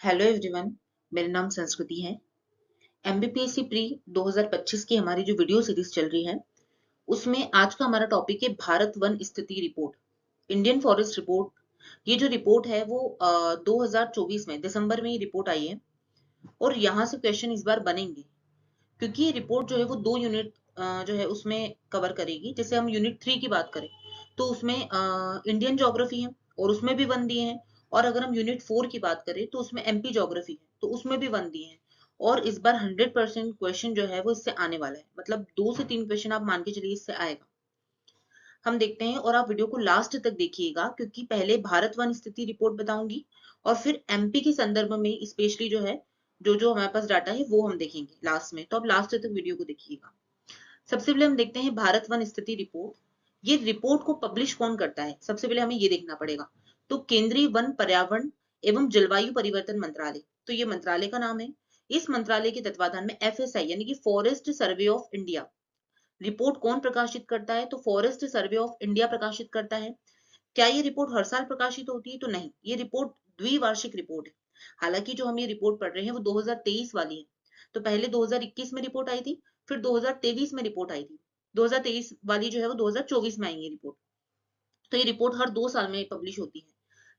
Hello everyone. मेरा नाम संस्कृति है। एमबीपीएससी प्री 2025 की हमारी जो वीडियो सीरीज चल रही है उसमें आज का हमारा टॉपिक है भारत वन स्थिति रिपोर्ट, इंडियन फॉरेस्ट रिपोर्ट। ये जो रिपोर्ट है वो 2024 में दिसंबर में ये रिपोर्ट आई है और यहाँ से क्वेश्चन इस बार बनेंगे क्योंकि ये रिपोर्ट जो है वो दो यूनिट जो है उसमें कवर करेगी। जैसे हम यूनिट 3 की बात करें तो उसमें इंडियन ज्योग्राफी है और उसमें भी वन दिए हैं, और अगर हम यूनिट 4 की बात करें तो उसमें एमपी ज्योग्राफी है तो उसमें भी वन दिए हैं। और इस बार 100% क्वेश्चन जो है वो इससे आने वाला है, मतलब 2 से 3 क्वेश्चन आप मान के चलिए इससे आएगा। हम देखते हैं और आप वीडियो को लास्ट तक देखिएगा क्योंकि पहले भारत वन स्थिति रिपोर्ट बताऊंगी और फिर एमपी के संदर्भ में स्पेशली जो है जो जो हमारे पास डाटा है वो हम देखेंगे लास्ट में, तो आप लास्ट तक वीडियो को देखिएगा। सबसे पहले हम देखते हैं भारत वन स्थिति रिपोर्ट। ये रिपोर्ट को पब्लिश कौन करता है, सबसे पहले हमें ये देखना पड़ेगा। तो केंद्रीय वन पर्यावरण एवं जलवायु परिवर्तन मंत्रालय, तो ये मंत्रालय का नाम है। इस मंत्रालय के तत्वाधान में एफएसआई यानी कि forest survey of India report कौन प्रकाशित करता है, तो फॉरेस्ट सर्वे ऑफ इंडिया प्रकाशित करता है। क्या ये रिपोर्ट हर साल प्रकाशित होती है, तो नहीं, ये रिपोर्ट द्विवार्षिक रिपोर्ट है। हालांकि जो हम ये रिपोर्ट पढ़ रहे हैं वो 2023 वाली है, तो पहले 2021 में रिपोर्ट आई थी, फिर 2023 में रिपोर्ट आई थी। 2023 वाली जो है वो 2024 में आएंगी रिपोर्ट। तो ये रिपोर्ट हर 2 साल में पब्लिश होती है।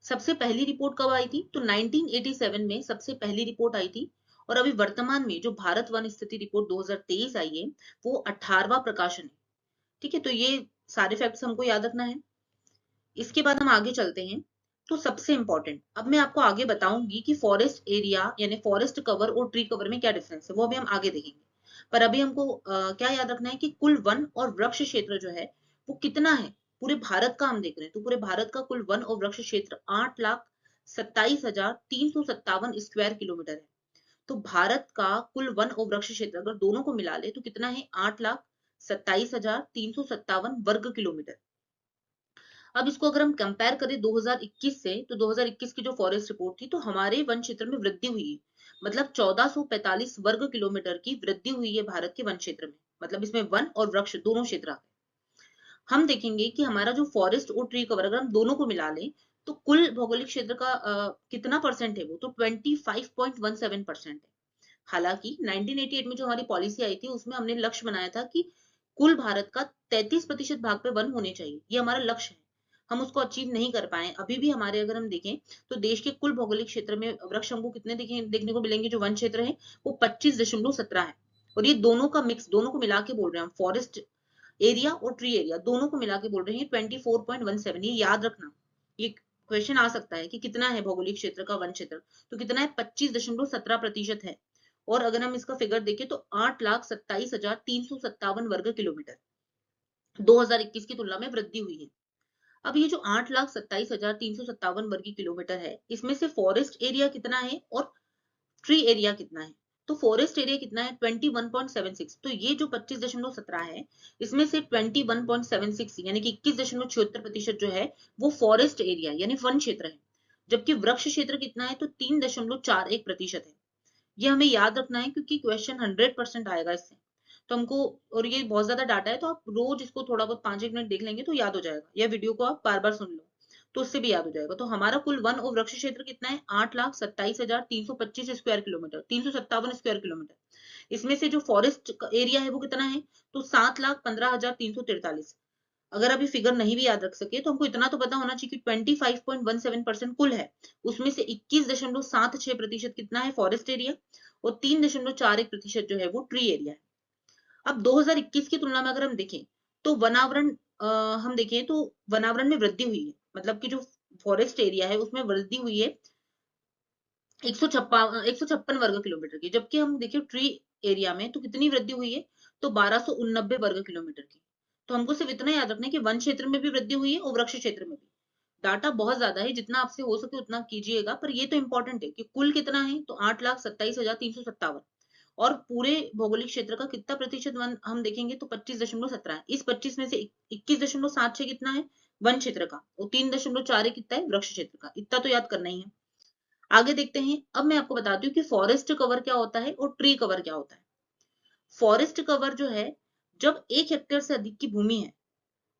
सबसे पहली रिपोर्ट कब आई थी, तो 1987 में सबसे पहली रिपोर्ट आई थी। और अभी वर्तमान में जो भारत वन स्थिति रिपोर्ट 2023 आई है वो 18वां प्रकाशन है। ठीक है, तो ये सारे फैक्ट्स हमको याद रखना है। इसके बाद हम आगे चलते हैं। तो सबसे इंपॉर्टेंट अब मैं आपको आगे बताऊंगी कि फॉरेस्ट एरिया यानी फॉरेस्ट कवर और ट्री कवर में क्या डिफरेंस है, वो अभी हम आगे देखेंगे। पर अभी हमको क्या याद रखना है कि कुल वन और वृक्ष क्षेत्र जो है वो कितना है। पूरे भारत का हम देख रहे हैं तो पूरे भारत का कुल वन और वृक्ष क्षेत्र 8,27,357 स्क्वायर किलोमीटर है। तो भारत का कुल वन और वृक्ष क्षेत्र अगर दोनों को मिला ले तो कितना है, 8,27,357 वर्ग किलोमीटर। अब इसको अगर हम कंपेयर करें 2021 से, तो 2021 की जो फॉरेस्ट रिपोर्ट थी तो हमारे वन क्षेत्र में वृद्धि हुई है, मतलब 1445 वर्ग किलोमीटर की वृद्धि हुई है भारत के वन क्षेत्र में। मतलब इसमें वन और वृक्ष दोनों क्षेत्र आ गए। हम देखेंगे कि हमारा जो फॉरेस्ट और ट्री कवर अगर हम दोनों को मिला लें तो कुल भौगोलिक क्षेत्र का कितना परसेंट है, वो तो 25.17% है। हालांकि 1988 में जो हमारी पॉलिसी आई थी उसमें हमने लक्ष्य बनाया था कि कुल भारत का 33% भाग पे वन होने चाहिए, ये हमारा लक्ष्य है। हम उसको अचीव नहीं कर पाए। अभी भी हमारे अगर हम देखें तो देश के कुल भौगोलिक क्षेत्र में वृक्ष हमको कितने देखने को मिलेंगे, जो वन क्षेत्र है वो 25.17 है। और ये दोनों का मिक्स, दोनों को मिला के बोल रहे हैं हम, फॉरेस्ट एरिया और ट्री एरिया दोनों को मिला के बोल रहे हैं 24.17। ये याद रखना, ये क्वेश्चन आ सकता है कि कितना है भौगोलिक क्षेत्र का वन क्षेत्र, तो कितना है, 25.17% है। और अगर हम इसका फिगर देखें तो 8,27,357 वर्ग किलोमीटर 2021 की तुलना में वृद्धि हुई है। अब ये जो 8,27,357 वर्ग किलोमीटर है इसमें से फॉरेस्ट एरिया कितना है और ट्री एरिया कितना है। तो फॉरेस्ट एरिया कितना है, 21.76। तो ये जो 25.17 है इसमें से 21.76 यानी कि 21.76% जो है वो फॉरेस्ट एरिया यानी वन क्षेत्र है। जबकि वृक्ष क्षेत्र कितना है, तो 3.41% है। ये हमें याद रखना है क्योंकि क्वेश्चन 100% आएगा इससे। तो हमको, और ये बहुत ज्यादा डाटा है तो आप रोज इसको थोड़ा बहुत 5-1 मिनट देख लेंगे तो याद हो जाएगा, या वीडियो को आप बार बार सुन लो तो उससे भी याद हो जाएगा। तो हमारा कुल वन और वृक्ष क्षेत्र कितना है, 8,27,325 स्क्वायर किलोमीटर, 357 स्क्वायर किलोमीटर। इसमें से जो फॉरेस्ट एरिया है वो कितना है, तो 7,15,343। अगर अभी फिगर नहीं भी याद रख सके तो हमको इतना तो पता होना चाहिए कि 25.17% कुल है, उसमें से 21.76% कितना है फॉरेस्ट एरिया और 3.41% जो है वो ट्री एरिया है। अब 2021 की तुलना में अगर हम देखें तो वनावरण हम देखें तो वनावरण में वृद्धि हुई है, मतलब कि जो फॉरेस्ट एरिया है उसमें वृद्धि हुई है 156 वर्ग किलोमीटर की। जबकि हम देखिए ट्री एरिया में तो कितनी वृद्धि हुई है, तो 1289 वर्ग किलोमीटर की। तो हमको सिर्फ इतना याद रखना है कि वन क्षेत्र में भी वृद्धि हुई है और वृक्ष क्षेत्र में भी। डाटा बहुत ज्यादा है, जितना आपसे हो सके उतना कीजिएगा, पर ये तो इंपॉर्टेंट है कि कुल कितना है, तो 8,27,357। और पूरे भौगोलिक क्षेत्र का कितना प्रतिशत वन हम देखेंगे तो 25.17 है। इस 25 में से 21.76 कितना है वन क्षेत्र का, और 3.41 कितना है वृक्ष क्षेत्र का, इतना तो याद करना ही है। आगे देखते हैं। अब मैं आपको बताती हूँ कि फॉरेस्ट कवर क्या होता है और ट्री कवर क्या होता है। फॉरेस्ट कवर जो है, जब 1 हेक्टेयर से अधिक की भूमि है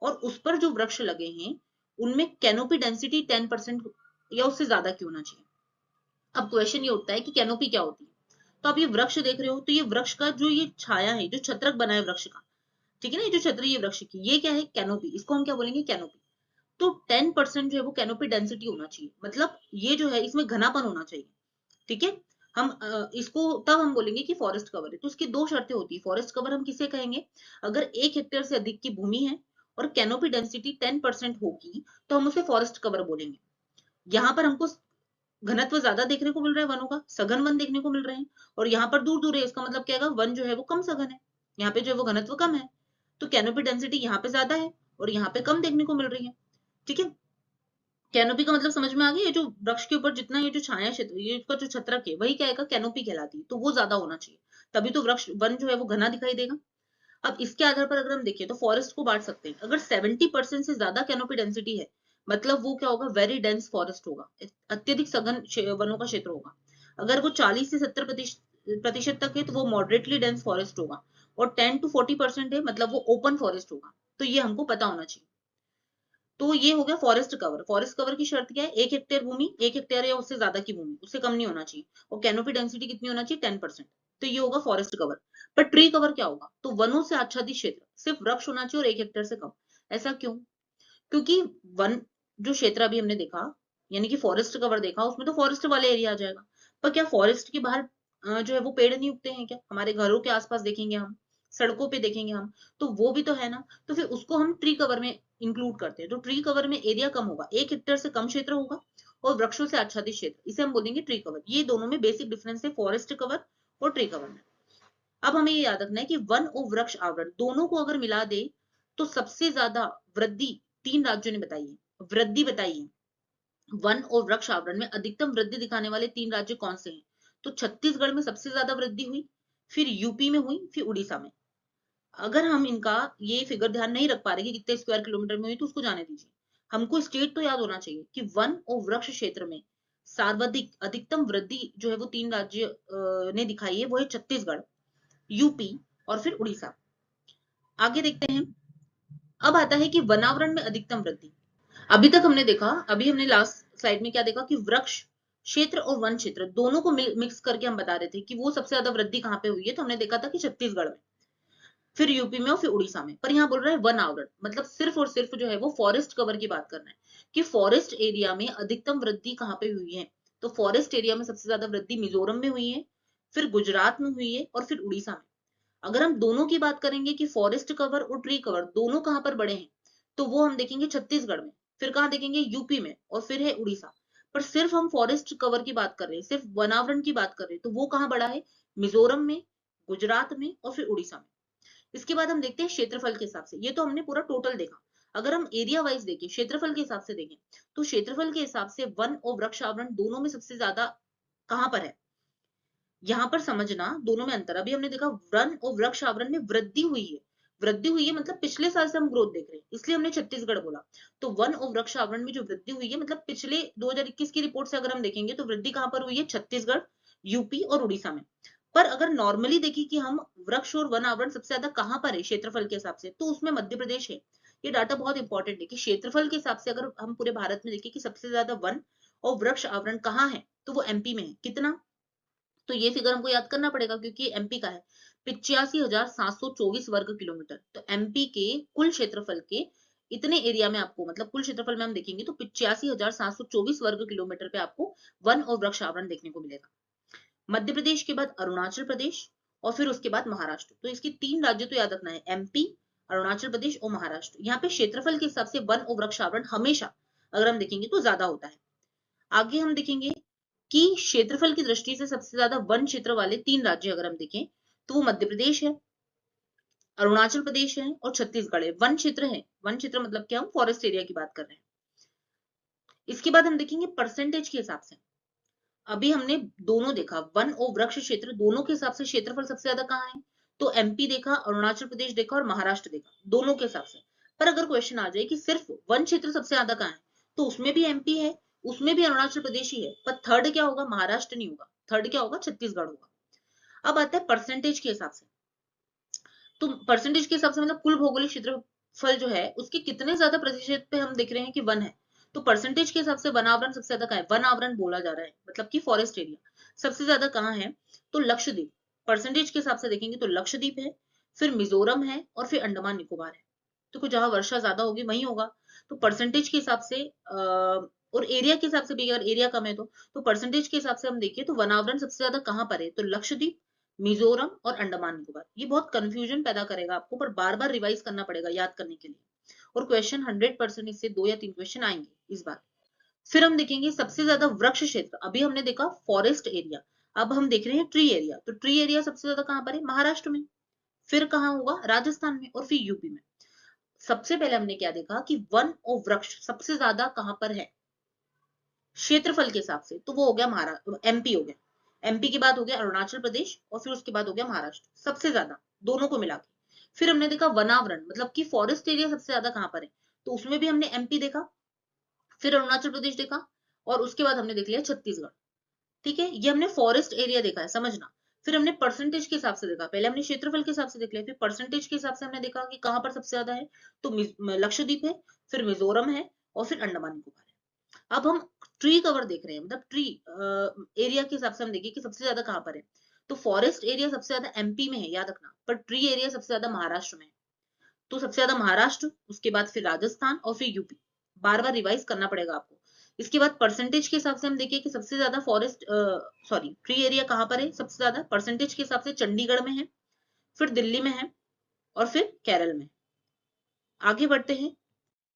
और उस पर जो वृक्ष लगे हैं उनमें कैनोपी डेंसिटी 10% या उससे ज्यादा की होना चाहिए। अब क्वेश्चन ये उठता है कि कैनोपी क्या होती है। तो आप ये वृक्ष देख रहे हो, तो ये वृक्ष का जो ये छाया है, जो छत्रक बना है वृक्ष का, ठीक है ना, ये जो छतरी है वृक्ष की, ये क्या है, कैनोपी, इसको हम क्या बोलेंगे, कैनोपी। तो 10% जो है वो कैनोपी डेंसिटी होना चाहिए, मतलब ये जो है इसमें घनापन होना चाहिए, ठीक है। हम इसको तब हम बोलेंगे कि फॉरेस्ट कवर है। तो इसकी दो शर्तें होती है। फॉरेस्ट कवर हम किसे कहेंगे, अगर 1 हेक्टेयर से अधिक की भूमि है और कैनोपी डेंसिटी 10% होगी तो हम उसे फॉरेस्ट कवर बोलेंगे। यहाँ पर हमको घनत्व ज्यादा देखने को मिल रहा है वनों का, सघन वन देखने को मिल रहे हैं, और यहाँ पर दूर दूर है, इसका मतलब क्या है, वन जो है वो कम सघन है, यहाँ पे जो है वो घनत्व कम है। तो कैनोपी डेंसिटी यहाँ पे ज्यादा है और यहाँ पे कम देखने को मिल रही है, ठीक है। कैनोपी का मतलब समझ में आ गया, ये जो वृक्ष के ऊपर जितना ये जो छाया क्षेत्र, ये इसका जो छत्रक है, वही क्या है, कैनोपी कहलाती है, तो वो ज्यादा होना चाहिए, तभी तो वृक्ष वन जो है वो घना दिखाई देगा। अब इसके आधार पर अगर हम देखें तो फॉरेस्ट को बांट सकते हैं। अगर 70% से ज्यादा कैनोपी डेंसिटी है, मतलब वो क्या होगा, वेरी डेंस फॉरेस्ट होगा, अत्यधिक सघन वनों का क्षेत्र होगा। अगर वो 40 से 70% तक है तो वो मॉडरेटली डेंस फॉरेस्ट होगा, और 10 to 40% है मतलब वो ओपन फॉरेस्ट होगा। तो ये हमको पता होना चाहिए। तो ये हो गया फॉरेस्ट कवर। फॉरेस्ट कवर की शर्त क्या है, 1 हेक्टेयर भूमि, 1 हेक्टेयर या उससे ज्यादा की भूमि, उससे कम नहीं होना चाहिए, और कैनोपी डेंसिटी कितनी होना चाहिए, 10%। तो ये होगा फॉरेस्ट कवर। पर ट्री कवर क्या होगा, तो वनों से आच्छादित क्षेत्र, सिर्फ वृक्ष होना चाहिए और 1 हेक्टेयर से कम। ऐसा क्यों, क्योंकि वन जो क्षेत्र अभी हमने देखा, यानी कि फॉरेस्ट कवर देखा, उसमें तो फॉरेस्ट वाले एरिया आ जाएगा। पर क्या फॉरेस्ट के बाहर जो है वो पेड़ नहीं उगते हैं क्या, हमारे घरों के आसपास देखेंगे हम, सड़कों पे देखेंगे हम, तो वो भी तो है ना। तो फिर उसको हम ट्री कवर में इंक्लूड करते हैं। तो ट्री कवर में एरिया कम होगा, 1 हेक्टेयर से कम क्षेत्र होगा, और वृक्षों से आच्छादित क्षेत्र, इसे हम बोलेंगे ट्री कवर। ये दोनों में बेसिक डिफरेंस है, फॉरेस्ट कवर और ट्री कवर में। अब हमें ये याद रखना है कि वन और वृक्ष आवरण दोनों को अगर मिला दे तो सबसे ज्यादा वृद्धि 3 राज्यों ने बताई है, वृद्धि बताई है। वन और वृक्ष आवरण में अधिकतम वृद्धि दिखाने वाले 3 राज्य कौन से हैं, तो छत्तीसगढ़ में सबसे ज्यादा वृद्धि हुई, फिर यूपी में हुई, फिर उड़ीसा में। अगर हम इनका ये फिगर ध्यान नहीं रख पा रहे कि कितने स्क्वायर किलोमीटर में हुई, तो उसको जाने दीजिए। हमको स्टेट तो याद होना चाहिए कि वन और वृक्ष क्षेत्र में सर्वाधिक अधिकतम वृद्धि जो है वो 3 राज्य ने दिखाई है, वो है छत्तीसगढ़, यूपी और फिर उड़ीसा। आगे देखते हैं। अब आता है कि वनावरण में अधिकतम वृद्धि। अभी तक हमने देखा, अभी हमने लास्ट स्लाइड में क्या देखा कि वृक्ष क्षेत्र और वन क्षेत्र दोनों को मिक्स करके हम बता रहे थे कि वो सबसे ज्यादा वृद्धि कहाँ पे हुई है। तो हमने देखा था कि छत्तीसगढ़ में, फिर यूपी में और फिर उड़ीसा में। पर यहाँ बोल रहा है वन आवरण, मतलब सिर्फ और सिर्फ जो है वो फॉरेस्ट कवर की बात कर रहे हैं कि फॉरेस्ट एरिया में अधिकतम वृद्धि कहाँ पे हुई है। तो फॉरेस्ट एरिया में सबसे ज्यादा वृद्धि मिजोरम में हुई है, फिर गुजरात में हुई है, और फिर उड़ीसा में। अगर हम दोनों की बात करेंगे कि फॉरेस्ट कवर और ट्री कवर दोनों कहां पर बड़े हैं, तो वो हम देखेंगे छत्तीसगढ़ में, फिर कहां देखेंगे, यूपी में, और फिर है उड़ीसा। पर सिर्फ हम फॉरेस्ट कवर की बात कर रहे हैं, सिर्फ वनावरण की बात कर रहे हैं, तो वो कहां बड़ा है, मिजोरम में, गुजरात में और फिर उड़ीसा में। इसके बाद हम देखते हैं क्षेत्रफल के हिसाब से। ये तो हमने पूरा टोटल देखा। अगर हम एरिया वाइज देखें, क्षेत्रफल के हिसाब से देखें, तो क्षेत्रफल के हिसाब से वन और वृक्ष आवरण दोनों में सबसे ज्यादा कहां पर है। यहाँ पर समझना दोनों में अंतर। अभी हमने देखा वन और वृक्ष आवरण में वृद्धि हुई है, वृद्धि हुई है मतलब पिछले साल से हम ग्रोथ देख रहे हैं, इसलिए हमने छत्तीसगढ़ बोला। तो वन और वृक्ष आवरण में जो वृद्धि हुई है, मतलब पिछले 2021 की रिपोर्ट से अगर हम देखेंगे तो वृद्धि कहां पर हुई है, छत्तीसगढ़, यूपी और उड़ीसा में। पर अगर नॉर्मली देखें कि हम वृक्ष और वन आवरण सबसे ज्यादा कहां पर है क्षेत्रफल के हिसाब से, तो उसमें मध्य प्रदेश है। ये डाटा बहुत इंपॉर्टेंट है कि क्षेत्रफल के हिसाब से अगर हम पूरे भारत में देखें कि सबसे ज्यादा वन और वृक्ष आवरण कहाँ है, तो वो एमपी में है। कितना, तो ये फिगर हमको याद करना पड़ेगा क्योंकि एमपी का है 85,724 वर्ग किलोमीटर। तो एमपी के कुल क्षेत्रफल के इतने एरिया में आपको, मतलब कुल क्षेत्रफल में हम देखेंगे तो 85,724 वर्ग किलोमीटर पे आपको वन और वृक्ष आवरण देखने को मिलेगा। मध्य प्रदेश के बाद अरुणाचल प्रदेश, और फिर उसके बाद महाराष्ट्र। तो इसके 3 राज्य तो याद रखना है, एमपी, अरुणाचल प्रदेश और महाराष्ट्र। यहाँ पे क्षेत्रफल के हिसाब से वन और वृक्ष आवरण हमेशा अगर हम देखेंगे तो ज्यादा होता है। आगे हम देखेंगे कि क्षेत्रफल की दृष्टि से सबसे ज्यादा वन क्षेत्र वाले 3 राज्य अगर हम देखें तो वो मध्य प्रदेश है, अरुणाचल प्रदेश है और छत्तीसगढ़ है। वन क्षेत्र है, वन क्षेत्र मतलब क्या, हम फॉरेस्ट एरिया की बात कर रहे हैं। इसके बाद हम देखेंगे परसेंटेज के हिसाब से। अभी हमने दोनों देखा, वन और वृक्ष क्षेत्र दोनों के हिसाब से क्षेत्रफल सबसे ज्यादा कहाँ है, तो एमपी देखा, अरुणाचल प्रदेश देखा और महाराष्ट्र देखा, दोनों के हिसाब से। पर अगर क्वेश्चन आ जाए कि सिर्फ वन क्षेत्र सबसे ज्यादा कहाँ है, तो उसमें भी एमपी है, उसमें भी अरुणाचल प्रदेश ही है, पर थर्ड क्या होगा, महाराष्ट्र नहीं होगा, थर्ड क्या होगा, छत्तीसगढ़ होगा। अब आता है परसेंटेज के हिसाब से। तो परसेंटेज के हिसाब से मतलब कुल भौगोलिक क्षेत्रफल जो है उसके कितने ज्यादा प्रतिशत पे हम देख रहे हैं कि वन है। तो परसेंटेज के हिसाब से वनावरण सबसे ज्यादा कहाँ है, वनावरण बोला जा रहा है, मतलब कि फॉरेस्ट एरिया सबसे ज्यादा कहाँ है, तो लक्षद्वीप। परसेंटेज के हिसाब से देखेंगे तो लक्षद्वीप है, फिर मिजोरम है, और फिर अंडमान निकोबार है। तो जहां वर्षा ज्यादा होगी वहीं होगा। तो परसेंटेज के हिसाब से और एरिया के हिसाब से भी, अगर एरिया कम है तो परसेंटेज के हिसाब से हम देखिए तो वनावरण सबसे ज्यादा कहाँ पर है, तो लक्षद्वीप, मिजोरम और अंडमान निकोबार। ये बहुत कंफ्यूजन पैदा करेगा आपको, पर बार बार रिवाइज करना पड़ेगा याद करने के लिए, और क्वेश्चन 100% इससे 2 या 3 क्वेश्चन आएंगे इस बार। फिर हम देखेंगे सबसे ज्यादा वृक्ष क्षेत्र, अभी हमने देखा फॉरेस्ट एरिया, अब हम देख रहे हैं ट्री एरिया। तो ट्री एरिया सबसे ज्यादा कहां पर है, महाराष्ट्र में, फिर कहां होगा, राजस्थान में, और फिर यूपी में। सबसे पहले हमने क्या देखा कि वन और वृक्ष सबसे ज्यादा कहां पर है क्षेत्रफल के हिसाब से, तो वो हो गया महाराष्ट्र, एमपी हो गया। एमपी के बाद हो गया अरुणाचल प्रदेश, और फिर उसके बाद हो गया महाराष्ट्र सबसे ज्यादा, दोनों को मिला के। फिर हमने देखा वनावरण, मतलब कि फॉरेस्ट एरिया सबसे ज्यादा कहां पर है, तो उसमें भी हमने एमपी देखा, फिर अरुणाचल प्रदेश देखा, और उसके बाद हमने देख लिया छत्तीसगढ़। ठीक है, ये हमने फॉरेस्ट एरिया देखा है, समझना। फिर हमने परसेंटेज के हिसाब से देखा, पहले हमने क्षेत्रफल के हिसाब से देख लिया, फिर परसेंटेज के हिसाब से हमने देखा कि कहां पर सबसे ज्यादा है, तो लक्षद्वीप है, फिर मिजोरम है, और फिर अंडमान निकोबार है। अब हम ट्री कवर देख रहे हैं, मतलब ट्री एरिया के हिसाब से हम देखिए कि सबसे ज्यादा कहां पर है, तो फॉरेस्ट एरिया सबसे ज्यादा एमपी में है, याद रखना, पर ट्री एरिया सबसे ज्यादा महाराष्ट्र में है। तो सबसे ज्यादा महाराष्ट्र, उसके बाद फिर राजस्थान, और फिर यूपी। बार बार रिवाइज करना पड़ेगा आपको। इसके बाद परसेंटेज के हिसाब से हम देखिए कि सबसे ज्यादा फॉरेस्ट सॉरी ट्री एरिया कहां पर है, सबसे ज्यादा परसेंटेज के हिसाब से चंडीगढ़ में है, फिर दिल्ली में है, और फिर केरल में। आगे बढ़ते हैं।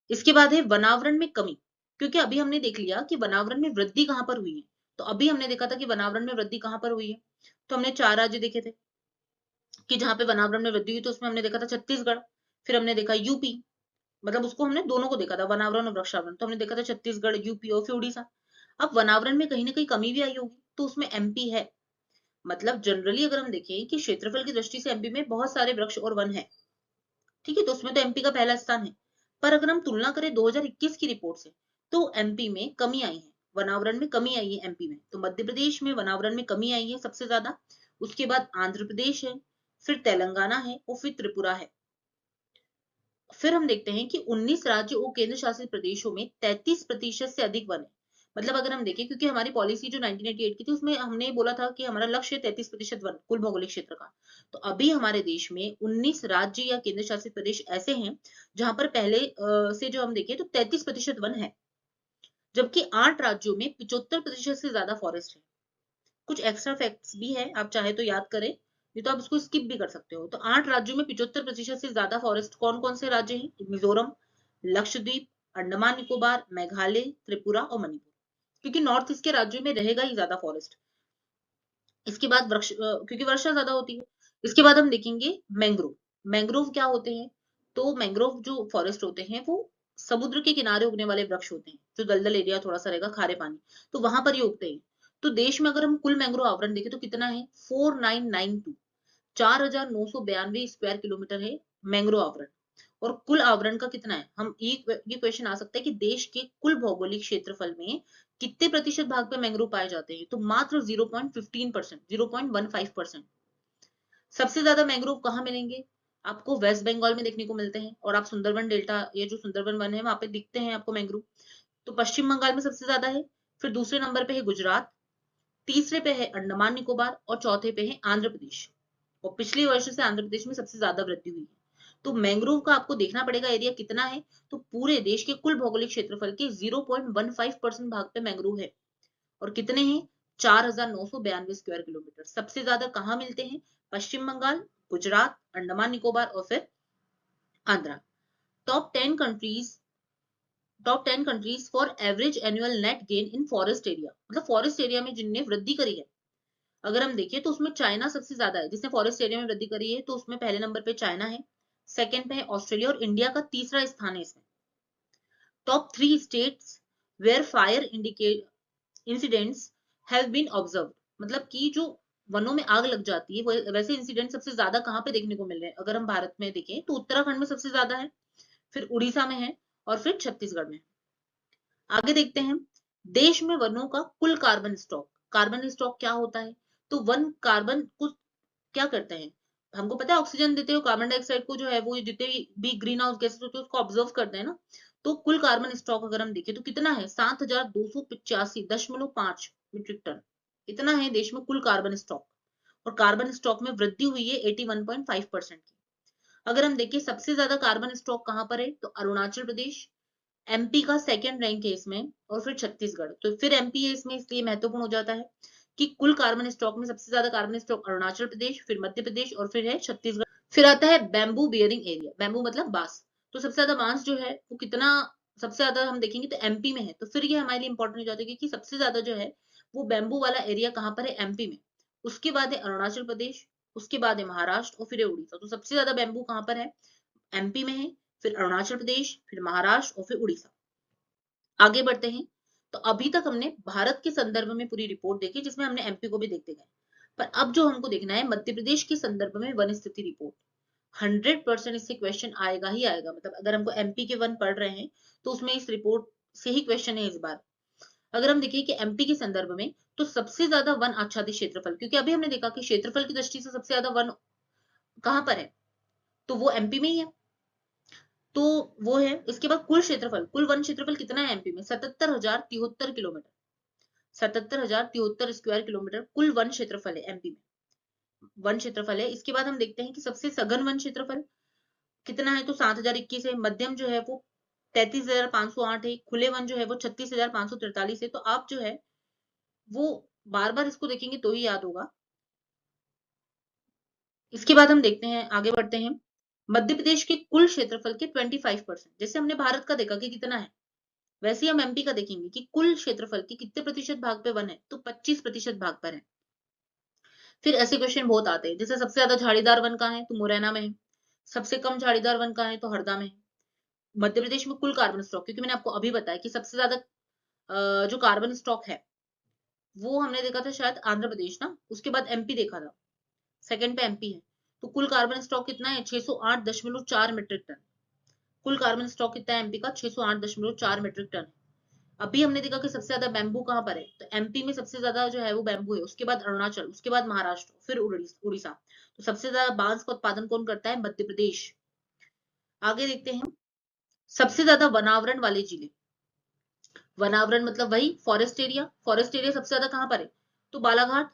इसके बाद है वनावरण में कमी, क्योंकि अभी हमने देख लिया कि वनावरण में वृद्धि कहां पर हुई है। तो अभी हमने देखा था कि वनावरण में वृद्धि कहां पर हुई है, तो हमने 4 राज्य देखे थे कि जहां पे वनावरण में वृद्धि हुई, तो उसमें हमने देखा था छत्तीसगढ़, फिर हमने देखा यूपी, मतलब उसको हमने दोनों को देखा था, वनावरण और वृक्षावरण, तो हमने देखा था छत्तीसगढ़, यूपी और फिर उड़ीसा। अब वनावरण में कहीं ना कहीं कमी भी आई होगी, तो उसमें एमपी है। मतलब जनरली अगर हम देखें कि क्षेत्रफल की दृष्टि से एमपी में बहुत सारे वृक्ष और वन है, ठीक है, तो उसमें तो एमपी का पहला स्थान है। पर अगर हम तुलना करें 2021 की रिपोर्ट से, तो एमपी में कमी आई है, वनावरण में कमी आई है एमपी में। तो मध्य प्रदेश में वनावरण में कमी आई है सबसे ज्यादा, उसके बाद आंध्र प्रदेश है, फिर तेलंगाना है, और फिर त्रिपुरा है। फिर हम देखते हैं कि 19 राज्यों और केंद्र शासित प्रदेशों में 33% से अधिक वन है। मतलब अगर हम देखें, क्योंकि हमारी पॉलिसी जो 1988 की थी, उसमें हमने बोला था कि हमारा लक्ष्य 33% वन कुल भौगोलिक क्षेत्र का। तो अभी हमारे देश में 19 राज्य या केंद्र शासित प्रदेश ऐसे हैं जहां पर पहले से जो हम देखें तो 33% वन है, जबकि 8 राज्यों में 75% से ज्यादा फॉरेस्ट है। कुछ एक्स्ट्रा फैक्ट्स भी है, आप चाहे तो याद करें, नहीं तो आप इसको स्किप भी कर सकते हो। तो 8 राज्यों में 75% से ज्यादा फॉरेस्ट कौन कौन से राज्य हैं, मिजोरम, लक्षद्वीप, अंडमान निकोबार, मेघालय, त्रिपुरा और मणिपुर, क्योंकि नॉर्थ ईस्ट के राज्यों में रहेगा ही ज्यादा फॉरेस्ट। इसके बाद वृक्ष, क्योंकि वर्षा ज्यादा होती है। इसके बाद हम देखेंगे मैंग्रोव। मैंग्रोव क्या होते हैं, तो मैंग्रोव जो फॉरेस्ट होते हैं वो समुद्र के किनारे उगने वाले वृक्ष होते हैं, जो दलदल एरिया थोड़ा सा रहेगा, खारे पानी, तो वहां पर ये उगते हैं। तो देश में अगर हम कुल मैंग्रोव आवरण देखें तो कितना है, 4992, 4992 स्क्वायर किलोमीटर है मैंग्रोव आवरण। और कुल आवरण का कितना है, हम ये क्वेश्चन आ सकता है कि देश के कुल भौगोलिक क्षेत्रफल में कितने प्रतिशत भाग पे मैंग्रोव पाए जाते हैं, तो मात्र 0.15%, 0.15%। सबसे ज्यादा मैंग्रोव कहाँ मिलेंगे, आपको वेस्ट बंगाल में देखने को मिलते हैं, और आप सुंदरबन डेल्टा, ये जो सुंदरबन वन है वहां पे दिखते हैं आपको मैंग्रोव। तो पश्चिम बंगाल में सबसे ज्यादा है, फिर दूसरे नंबर पे है गुजरात, तीसरे पे है अंडमान निकोबार, और चौथे पे है आंध्र प्रदेश। और पिछले वर्ष से आंध्र प्रदेश में सबसे ज्यादा वृद्धि हुई है। तो मैंग्रोव का आपको देखना पड़ेगा एरिया कितना है, तो पूरे देश के कुल भौगोलिक क्षेत्रफल के 0.15% भाग पे मैंग्रोव है। और कितने हैं, 4992 स्क्वायर किलोमीटर। सबसे ज्यादा कहाँ मिलते हैं, पश्चिम बंगाल, गुजरात, अंडमान निकोबार और फिर Andhra. Top 10 countries, top 10 countries for average annual net gain in forest area, मतलब फॉरेस्ट एरिया में जिनने वृद्धि करी है। अगर हम देखें तो उसमें चाइना सबसे ज्यादा है जिसने फॉरेस्ट एरिया में वृद्धि करी है, तो उसमें पहले नंबर पे चाइना है, सेकंड पे है ऑस्ट्रेलिया, और इंडिया का तीसरा स्थान है इसमें। Top 3 states where fire incidents have been observed, मतलब कि जो वनों में आग लग जाती है, वैसे इंसिडेंट सबसे ज्यादा कहाँ पे देखने को मिल रहे हैं, अगर हम भारत में देखें तो उत्तराखंड में सबसे ज्यादा है, फिर उड़ीसा में है, और फिर छत्तीसगढ़ में। आगे देखते हैं, देश में वनों का कुल कार्बन स्टॉक। कार्बन स्टॉक क्या होता है, तो वन कार्बन को क्या करते हैं, हमको पता है ऑक्सीजन देते हो, कार्बन डाइऑक्साइड को जो है वो जितने भी ग्रीन हाउस गैसेस होते हैं उसको ऑब्जर्व करते हैं ना। तो कुल कार्बन स्टॉक अगर हम देखें तो कितना है, 7285.5 मीट्रिक टन, इतना है देश में कुल कार्बन स्टॉक। और कार्बन स्टॉक में वृद्धि हुई है 81.5% की। अगर हम देखें सबसे ज्यादा कार्बन स्टॉक कहां पर है, तो अरुणाचल प्रदेश, एमपी का सेकंड रैंक है इसमें, और फिर छत्तीसगढ़। तो फिर एमपी है इसमें, इसलिए महत्वपूर्ण हो जाता है कि कुल कार्बन स्टॉक में सबसे ज्यादा कार्बन स्टॉक अरुणाचल प्रदेश, फिर मध्य प्रदेश, और फिर है छत्तीसगढ़। फिर आता है बैम्बू बियरिंग एरिया, बैम्बू मतलब बांस। तो सबसे ज्यादा बांस जो है वो कितना, सबसे ज्यादा हम देखेंगे तो एमपी में है। तो फिर ये हमारे लिए इंपॉर्टेंट हो जाता है कि सबसे ज्यादा जो है वो बैम्बू वाला एरिया कहाँ पर है, एमपी में। उसके बाद है अरुणाचल प्रदेश, उसके बाद है महाराष्ट्र, और फिर है उड़ीसा। तो सबसे ज्यादा बैम्बू कहाँ पर है, एमपी में है, फिर अरुणाचल प्रदेश, फिर महाराष्ट्र, और फिर उड़ीसा। आगे बढ़ते हैं। तो अभी तक हमने भारत के संदर्भ में पूरी रिपोर्ट देखी, जिसमें हमने एमपी को भी देखते गए। पर अब जो हमको देखना है मध्य प्रदेश के संदर्भ में वन स्थिति रिपोर्ट। 100% इससे क्वेश्चन आएगा ही आएगा। मतलब अगर हमको एमपी के वन पढ़ रहे हैं तो उसमें इस रिपोर्ट से ही क्वेश्चन है इस बार। अगर हम देखिए कि एमपी के संदर्भ में, तो सबसे ज्यादा वन आच्छादित क्षेत्रफल, क्योंकि अभी हमने देखा कि क्षेत्रफल की दृष्टि से सबसे ज्यादा वन कहां पर है, तो वो एमपी में ही है। तो वो है। इसके बाद कुल क्षेत्रफल, कुल वन क्षेत्रफल कितना है एमपी में, 77,073 किलोमीटर, 77,073 स्क्वायर किलोमीटर कुल वन क्षेत्रफल है एमपी में, वन क्षेत्रफल है। इसके बाद हम देखते हैं कि सबसे सघन वन क्षेत्रफल कितना है, तो 7,021 है। मध्यम जो है वो 33,508 है। खुले वन जो है वो 36,543 है। तो आप जो है वो बार बार इसको देखेंगे तो ही याद होगा। इसके बाद हम देखते हैं, आगे बढ़ते हैं। मध्य प्रदेश के कुल क्षेत्रफल के 25%, जैसे हमने भारत का देखा कि कितना है, वैसे ही हम एमपी का देखेंगे कि कुल क्षेत्रफल के कितने प्रतिशत भाग पे वन है, तो 25% भाग पर है। फिर ऐसे क्वेश्चन बहुत आते हैं, जैसे सबसे ज्यादा झाड़ीदार वन कहाँ है, तो मुरैना में है। सबसे कम झाड़ीदार वन कहाँ है, तो हरदा में है। मध्य प्रदेश में कुल कार्बन स्टॉक, क्योंकि मैंने आपको अभी बताया कि सबसे ज्यादा जो कार्बन स्टॉक है वो हमने देखा था शायद आंध्र प्रदेश ना, उसके बाद एमपी देखा था, सेकंड पे एमपी है। तो कुल कार्बन स्टॉक कितना है, 608.4 मीट्रिक टन। कुल कार्बन स्टॉक कितना है एमपी का, 608.4 मीट्रिक टन। अभी हमने देखा कि सबसे ज्यादा बैम्बू कहाँ पर है, तो एमपी में सबसे ज्यादा जो है वो बैम्बू है, उसके बाद अरुणाचल, उसके बाद महाराष्ट्र, फिर उड़ीसा। तो सबसे ज्यादा बांस का उत्पादन कौन करता है, मध्य प्रदेश। आगे देखते हैं, सबसे ज्यादा वनावरण वाले जिले। वनावरण मतलब वही फॉरेस्ट एरिया, फॉरेस्ट एरिया सबसे ज्यादा कहाँ पर है, तो बालाघाट,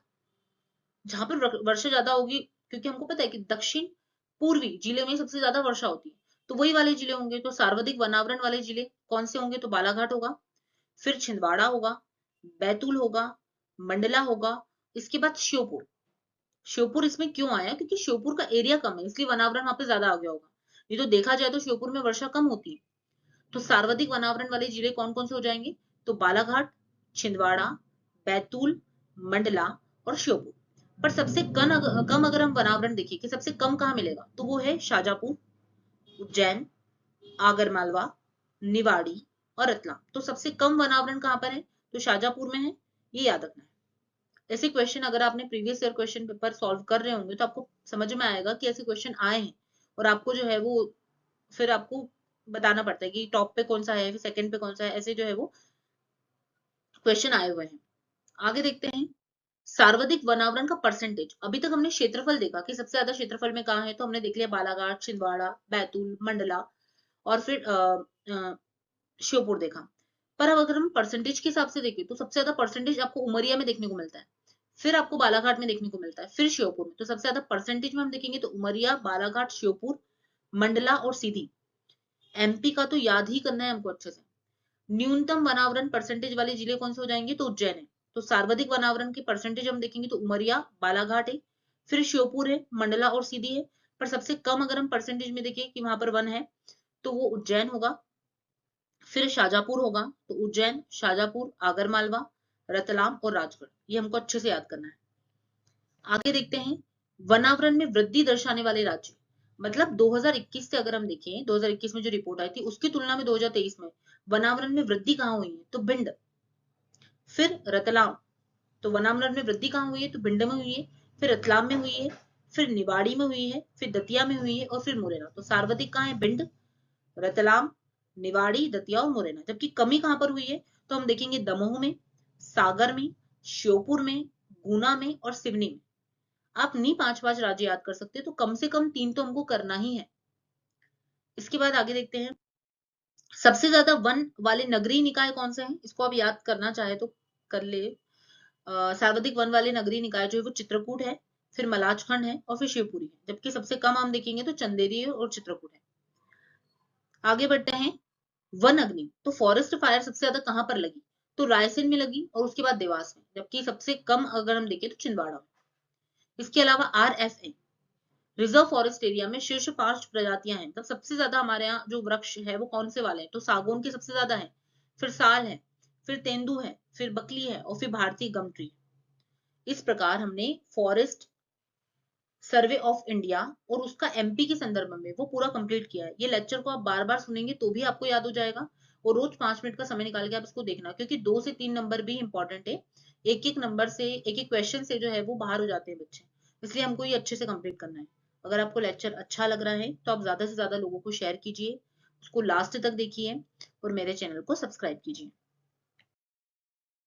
जहां पर वर्षा ज्यादा होगी, क्योंकि हमको पता है कि दक्षिण पूर्वी जिले में सबसे ज्यादा वर्षा होती है, तो वही वाले जिले होंगे। तो सर्वाधिक वनावरण वाले जिले कौन से होंगे, तो बालाघाट होगा, फिर छिंदवाड़ा होगा, बैतूल होगा, मंडला होगा, इसके बाद श्योपुर। श्योपुर इसमें क्यों आया, क्योंकि श्योपुर का एरिया कम है, इसलिए वनावरण वहां पे ज्यादा आ गया होगा। ये तो देखा जाए तो श्योपुर में वर्षा कम होती है। तो सर्वाधिक वनावरण वाले जिले कौन कौन से हो जाएंगे, तो बालाघाट, छिंदवाड़ा, बैतूल, मंडला और श्योपुर। पर सबसे कम अगर हम वनावरण देखिए कि सबसे कम कहाँ मिलेगा, तो वो है शाजापुर, उज्जैन, आगरमालवा, निवाड़ी और रतलाम। तो सबसे कम वनावरण कहाँ पर है, तो शाजापुर में है, ये याद रखना है। ऐसे क्वेश्चन अगर आपने previous year question paper solve कर रहे होंगे तो आपको समझ में आएगा कि ऐसे क्वेश्चन आए हैं, और आपको जो है वो फिर आपको बताना पड़ता है कि टॉप पे कौन सा है, फिर सेकंड पे कौन सा है, ऐसे जो है वो क्वेश्चन आए हुए हैं। आगे देखते हैं, सार्वधिक वनावरण का परसेंटेज। अभी तक हमने क्षेत्रफल देखा कि सबसे ज्यादा क्षेत्रफल में कहाँ है, तो हमने देख लिया बालाघाट, छिंदवाड़ा, बैतूल, मंडला, और फिर श्योपुर देखा। पर अब अगर हम परसेंटेज के हिसाब से देखें तो सबसे ज्यादा परसेंटेज आपको उमरिया में देखने को मिलता है, फिर आपको बालाघाट में देखने को मिलता है, फिर श्योपुर में। तो सबसे ज्यादा परसेंटेज में हम देखेंगे तो उमरिया, बालाघाट, श्योपुर, मंडला और सीधी। एमपी का तो याद ही करना है हमको अच्छे से। न्यूनतम वनावरण परसेंटेज वाले जिले कौन से हो जाएंगे, तो उज्जैन है। तो सर्वाधिक वनावरण की परसेंटेज हम देखेंगे तो उमरिया, बालाघाट है, फिर श्योपुर है, मंडला और सीधी है। पर सबसे कम अगर हम परसेंटेज में देखें कि वहां पर वन है, तो वो उज्जैन होगा, फिर शाजापुर होगा। तो उज्जैन, शाजापुर, आगरमालवा, रतलाम और राजगढ़, ये हमको अच्छे से याद करना है। आगे देखते हैं, वनावरण में वृद्धि दर्शाने वाले राज्य। मतलब 2021 से अगर हम देखें, 2021 में जो रिपोर्ट आई थी उसकी तुलना में 2023 में वनावरण में वृद्धि कहाँ हुई है, तो भिंड, फिर रतलाम। तो वनावरण में वृद्धि कहाँ हुई है, तो भिंड में हुई है, फिर रतलाम में हुई है, फिर निवाड़ी में हुई है, फिर दतिया में हुई है, और फिर मुरैना। तो सर्वाधिक कहाँ है, भिंड, रतलाम, निवाड़ी, दतिया और मुरैना। जबकि कमी कहां पर हुई है, तो हम देखेंगे दमोह में, सागर में, श्योपुर में, गुना में और सिवनी में। आप नहीं पांच पांच राज्य याद कर सकते, तो कम से कम तीन तो हमको करना ही है। इसके बाद आगे देखते हैं, सबसे ज्यादा वन वाले नगरीय निकाय कौन से हैं, इसको आप याद करना चाहे तो कर ले। सर्वाधिक वन वाले नगरीय निकाय जो है वो चित्रकूट है, फिर मलाजखंड है और फिर शिवपुरी है, जबकि सबसे कम हम देखेंगे तो चंदेरी है और चित्रकूट है। आगे बढ़ते हैं। वन अग्नि, तो फॉरेस्ट फायर सबसे ज्यादा कहां पर लगी, तो रायसेन में लगी और उसके बाद देवास में, जबकि सबसे कम अगर हम देखें तो छिंदवाड़ा में। इसके अलावा RFA रिजर्व फॉरेस्ट एरिया में शीर्ष 5 प्रजातियां हैं, मतलब सबसे ज्यादा हमारे यहाँ जो वृक्ष है वो कौन से वाले हैं, तो सागौन के सबसे ज्यादा है, फिर साल है, फिर तेंदू है, फिर बकली है और फिर भारतीय गम ट्री। इस प्रकार हमने फॉरेस्ट सर्वे ऑफ इंडिया और उसका MP के संदर्भ में वो पूरा कंप्लीट किया है। ये लेक्चर को आप बार बार सुनेंगे तो भी आपको याद हो जाएगा, और रोज 5 मिनट का समय निकाल के आप इसको देखना, क्योंकि 2 से 3 नंबर भी इंपॉर्टेंट है। एक एक नंबर से, एक एक क्वेश्चन से जो है वो बाहर हो जाते हैं बच्चे, इसलिए हमको ये अच्छे से कंप्लीट करना है। अगर आपको लेक्चर अच्छा लग रहा है तो आप ज्यादा से ज्यादा लोगों को शेयर कीजिए, उसको लास्ट तक देखिए और मेरे चैनल को सब्सक्राइब कीजिए।